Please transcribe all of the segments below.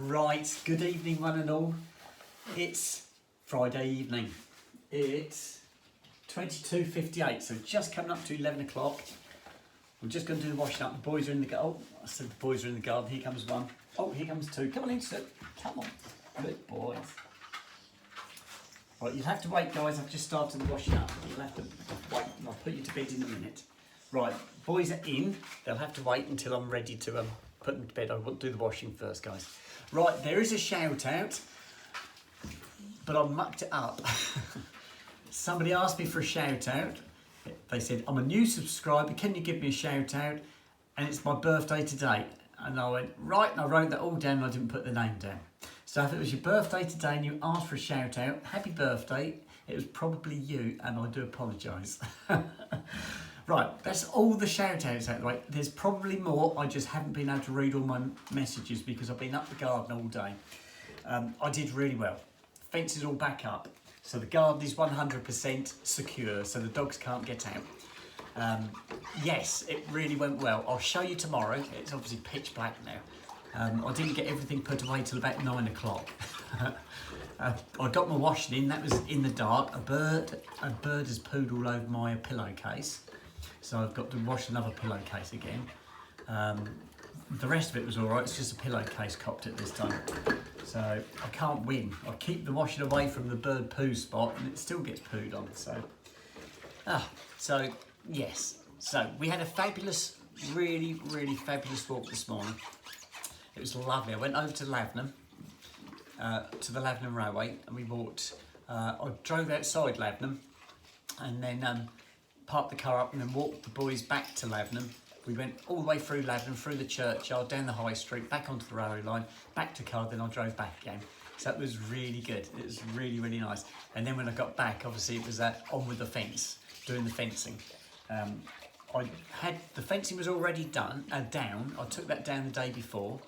Right, good evening one and all. It's Friday evening. It's 22:58, so just coming up to 11 o'clock. I'm just going to do the washing up. The boys are in the garden. Oh, I said the boys are in the garden. Here comes one. Oh, here comes two. Come on in, sir. Come on. Good boys. Right, you'll have to wait, guys. I've just started the washing up. You'll have to wait. I'll put you to bed in a minute. Right, boys are in. They'll have to wait until I'm ready to put them to bed. I want to do the washing first, guys. Right, there is a shout out, but I mucked it up. Somebody asked me for a shout out. They said, I'm a new subscriber, can you give me a shout out? And it's my birthday today. And I went, right, and I wrote that all down and I didn't put the name down. So if it was your birthday today and you asked for a shout out, happy birthday. It was probably you, and I do apologise. Right, that's all the shout outs out of the way. There's probably more, I just haven't been able to read all my messages because I've been up the garden all day. I did really well. Fence is all back up. So the garden is 100% secure, so the dogs can't get out. Yes, it really went well. I'll show you tomorrow. It's obviously pitch black now. I didn't get everything put away till about 9 o'clock. I got my washing in, that was in the dark. A bird has pooed all over my pillowcase. So I've got to wash another pillowcase again. The rest of it was all right, it's just a pillowcase copped it this time. So I can't win. I keep the washing away from the bird poo spot and it still gets pooed on. So yes. So we had a fabulous, really fabulous walk this morning. It was lovely. I went over to Lavenham, to the Lavenham Railway, and we walked. I drove outside Lavenham and then parked the car up and then walked the boys back to Lavenham. We went all the way through Lavenham, through the churchyard, down the high street, back onto the railway line, back to car, then I drove back again. So that was really good. It was really nice. And then when I got back, obviously it was on with the fence, doing the fencing. I had, the fencing was already down. I took that down the day before.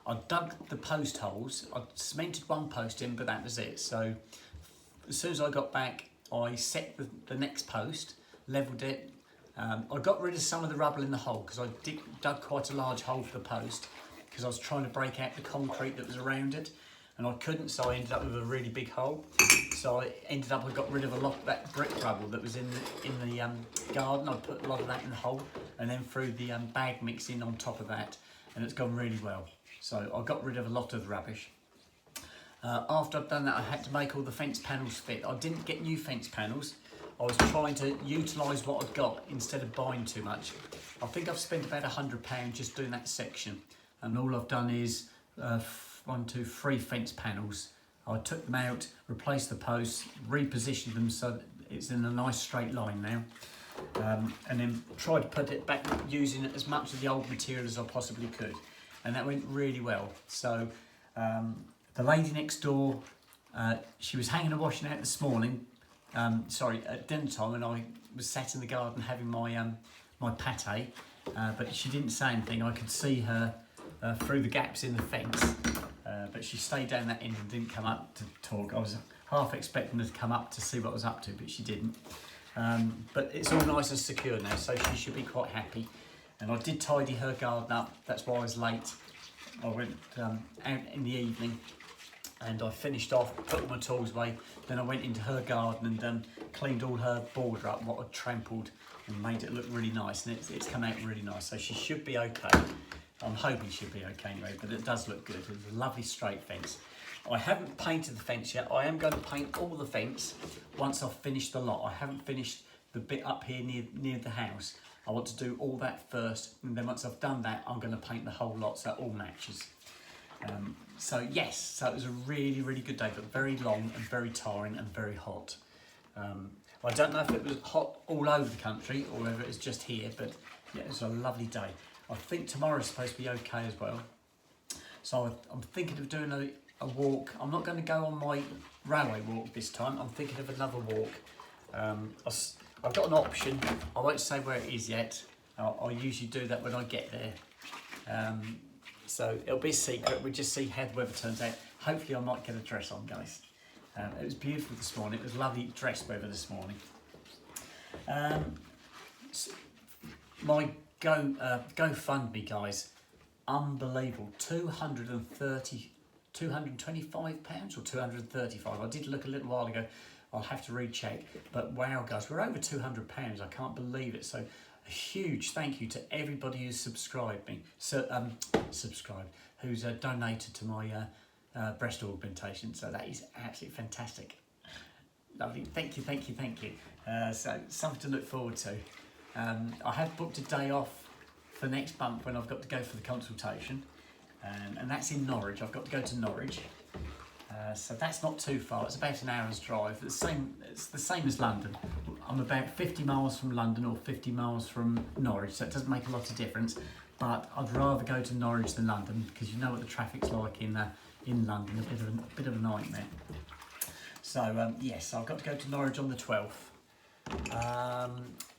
I dug the post holes. I cemented one post in, but that was it. So as soon as I got back, I set the next post, levelled it. I got rid of some of the rubble in the hole because I dug quite a large hole for the post because I was trying to break out the concrete that was around it and I couldn't, so I ended up with a really big hole. So I got rid of a lot of that brick rubble that was in the garden. I put a lot of that in the hole and then threw the bag mix in on top of that, and it's gone really well. So I got rid of a lot of the rubbish. After I'd done that, I had to make all the fence panels fit. I didn't get new fence panels. I was trying to utilise what I'd got instead of buying too much. I think I've spent about £100 just doing that section, and all I've done is 3 fence panels. I took them out, replaced the posts, repositioned them so that it's in a nice straight line now, and then tried to put it back using as much of the old material as I possibly could, and that went really well. So the lady next door, she was hanging a washing out this morning. At dinner time, and I was sat in the garden having my my pate, but she didn't say anything. I could see her through the gaps in the fence, but she stayed down that end and didn't come up to talk. I was half expecting her to come up to see what I was up to, but she didn't. But it's all nice and secure now, so she should be quite happy. And I did tidy her garden up. That's why I was late. I went out in the evening and I finished off, put all my tools away, then I went into her garden and cleaned all her border up, what I'd trampled, and made it look really nice, and it's come out really nice, so she should be okay. I'm hoping she'll be okay anyway, but it does look good. It's a lovely straight fence. I haven't painted the fence yet. I am going to paint all the fence once I've finished the lot. I haven't finished the bit up here near the house. I want to do all that first, and then once I've done that, I'm going to paint the whole lot so it all matches. So yes, so it was a really good day, but very long and very tiring and very hot. I don't know if it was hot all over the country or whether it was just here, but yeah, it was a lovely day. I think tomorrow's supposed to be okay as well. So I'm thinking of doing a walk. I'm not going to go on my railway walk this time. I'm thinking of another walk. I've got an option. I won't say where it is yet. I'll usually do that when I get there. So it'll be a secret. We'll just see how the weather turns out. Hopefully I might get a dress on, guys. It was beautiful this morning. It was lovely dress weather this morning. My GoFundMe, guys, unbelievable. £225 or 235. I did look a little while ago. I'll have to recheck. But wow, guys, we're over £200. I can't believe it. So a huge thank you to everybody who's subscribed me. So who's donated to my breast augmentation. So that is absolutely fantastic. Lovely. Thank you, thank you, thank you. So something to look forward to. I have booked a day off for next month when I've got to go for the consultation, and that's in Norwich. I've got to go to Norwich, so that's not too far. It's about an hour's drive. It's the same as London. I'm about 50 miles from London or 50 miles from Norwich, so it doesn't make a lot of difference. But I'd rather go to Norwich than London, because you know what the traffic's like in London. A bit of a nightmare. So yes, I've got to go to Norwich on the 12th.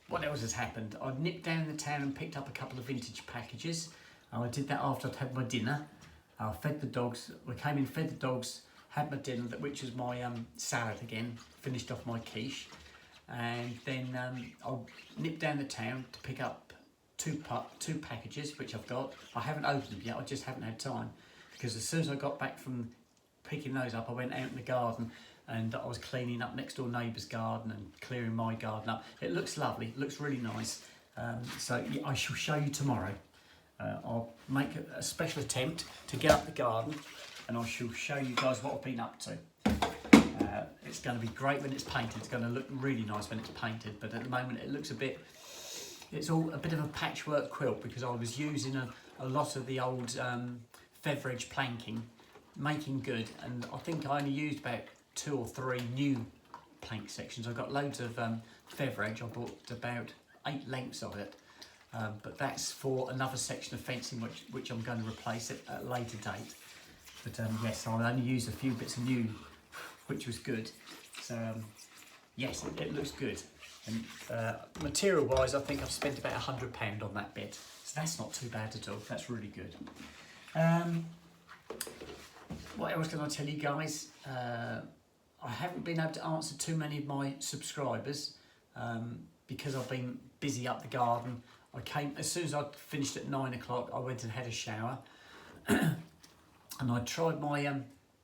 What else has happened? I nipped down the town and picked up a couple of vintage packages. I did that after I'd had my dinner. I fed the dogs. We came in, fed the dogs, had my dinner, which was my salad again. Finished off my quiche, and then I nipped down the town to pick up two packages, which I've got. I haven't opened them yet. I just haven't had time, because as soon as I got back from picking those up, I went out in the garden. And I was cleaning up next door neighbour's garden and clearing my garden up. It looks lovely, it looks really nice. So yeah, I shall show you tomorrow. I'll make a special attempt to get up the garden, and I shall show you guys what I've been up to. It's going to be great when it's painted. It's going to look really nice when it's painted, but at the moment it looks it's all a bit of a patchwork quilt, because I was using a lot of the old Feather-edge planking, making good, and I think I only used about 2 or 3 new plank sections. I've got loads of feather edge. I bought about 8 lengths of it, but that's for another section of fencing which I'm going to replace at a later date. But yes, I'll only use a few bits of new, which was good. So yes, it looks good. And material wise, I think I've spent about £100 on that bit, so that's not too bad at all. That's really good. What else can I tell you guys? I haven't been able to answer too many of my subscribers because I've been busy up the garden. I came as soon as I finished at 9 o'clock. I went and had a shower, and I tried my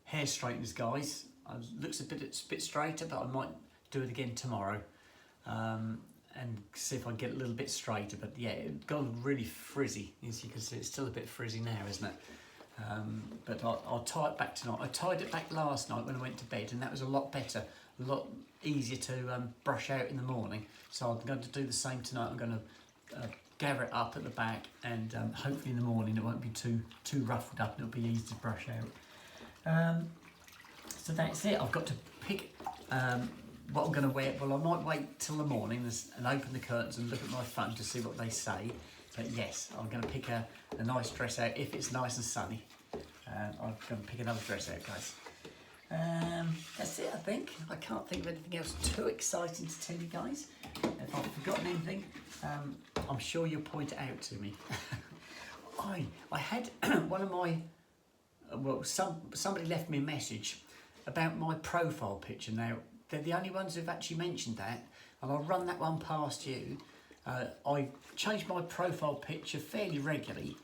hair straighteners, guys. It looks a bit straighter, but I might do it again tomorrow and see if I can get it a little bit straighter. But yeah, it got really frizzy. As you can see, it's still a bit frizzy now, isn't it? But I'll tie it back tonight. I tied it back last night when I went to bed, and that was a lot better, a lot easier to brush out in the morning. So I'm going to do the same tonight. I'm going to gather it up at the back, and hopefully in the morning it won't be too ruffled up, and it'll be easy to brush out. So that's it. I've got to pick what I'm going to wear. Well, I might wait till the morning and open the curtains and look at my phone to see what they say. But yes, I'm going to pick a nice dress out if it's nice and sunny. I'm going to pick another dress out, guys. That's it, I think. I can't think of anything else too exciting to tell you guys. If I've forgotten anything, I'm sure you'll point it out to me. I had one of my, somebody left me a message about my profile picture. Now, they're the only ones who've actually mentioned that, and I'll run that one past you. I change my profile picture fairly regularly.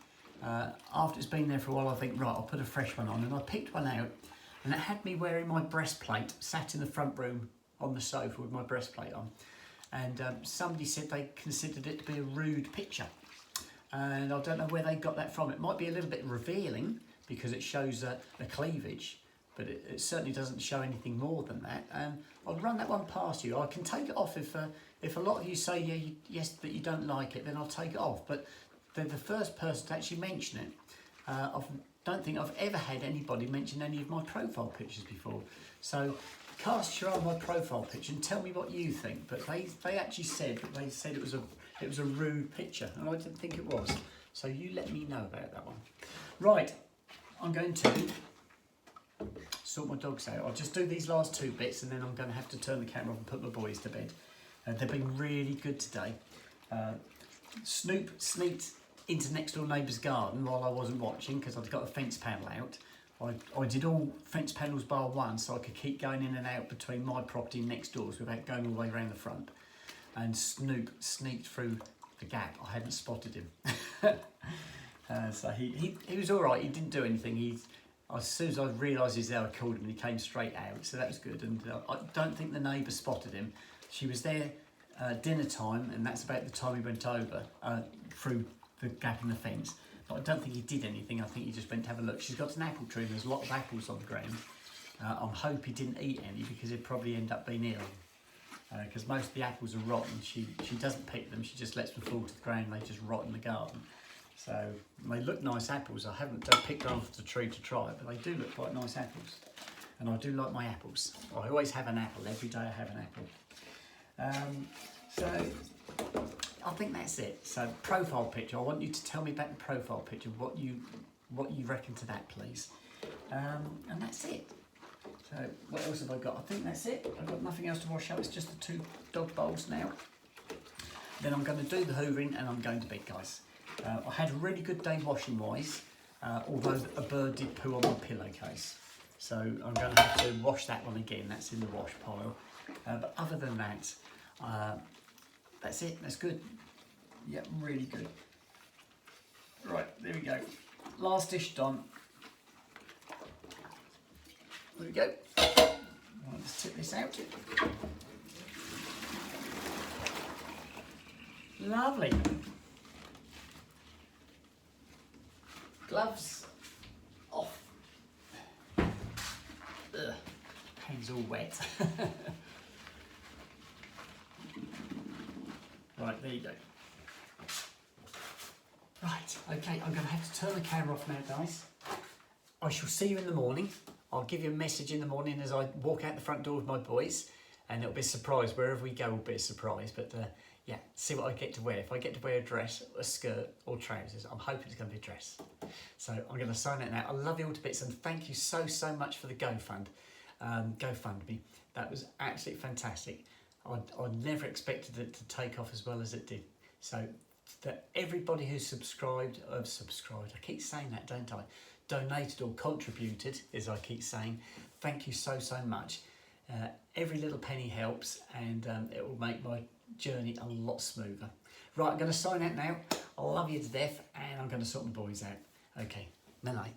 After it's been there for a while, I think, right, I'll put a fresh one on, and I picked one out, and it had me wearing my breastplate, sat in the front room on the sofa with my breastplate on, and somebody said they considered it to be a rude picture, and I don't know where they got that from. It might be a little bit revealing because it shows a cleavage, but it certainly doesn't show anything more than that. I'll run that one past you. I can take it off if a lot of you say yes that you don't like it, then I'll take it off. But they're the first person to actually mention it. I don't think I've ever had anybody mention any of my profile pictures before. So cast your eye on my profile picture and tell me what you think. But they actually said it was a rude picture, and I didn't think it was. So you let me know about that one. Right, I'm going to sort my dogs out. I'll just do these last 2 bits, and then I'm going to have to turn the camera off and put my boys to bed. They've been really good today. Snoop sneaked into next door neighbour's garden while I wasn't watching because I'd got a fence panel out. I did all fence panels bar one, so I could keep going in and out between my property and next doors without going all the way around the front. And Snoop sneaked through the gap. I hadn't spotted him. So he was all right. He didn't do anything. as soon as I realised he was there, I called him and he came straight out, so that was good. And I don't think the neighbour spotted him. She was there dinner time, and that's about the time he went over through the gap in the fence. But I don't think he did anything. I think he just went to have a look. She's got an apple tree and there's a lot of apples on the ground. I'm hoping he didn't eat any because he'd probably end up being ill. Because most of the apples are rotten. She doesn't pick them, she just lets them fall to the ground and they just rot in the garden. So they look nice apples. I haven't picked them off the tree to try it, but they do look quite nice apples. And I do like my apples. I always have an apple. Every day I have an apple. So I think that's it. So profile picture. I want you to tell me about the profile picture. What you reckon to that, please. And that's it. So what else have I got? I think that's it. I've got nothing else to wash up. It's just the 2 dog bowls now. Then I'm going to do the hoovering and I'm going to bed, guys. I had a really good day washing wise, although a bird did poo on my pillowcase. So I'm going to have to wash that one again. That's in the wash pile. But other than that, that's it. That's good. Yep, really good. Right, there we go. Last dish done. There we go. Let's tip this out. Lovely. Gloves off. Ugh, hands all wet. Right, there you go. Right, okay, I'm going to have to turn the camera off now, guys. I shall see you in the morning. I'll give you a message in the morning as I walk out the front door with my boys, and it'll be a surprise. Wherever we go will be a surprise, but yeah, see what I get to wear. If I get to wear a dress, a skirt or trousers, I'm hoping it's going to be a dress. So I'm going to sign it now. I love you all to bits, and thank you so much for the GoFundMe. That was absolutely fantastic. I never expected it to take off as well as it did. So that everybody who subscribed, I keep saying that, don't I? Donated or contributed, as I keep saying, thank you so much. Every little penny helps, and it will make my journey a lot smoother. Right, I'm going to sign out now. I love you to death, and I'm going to sort my boys out. Okay, night.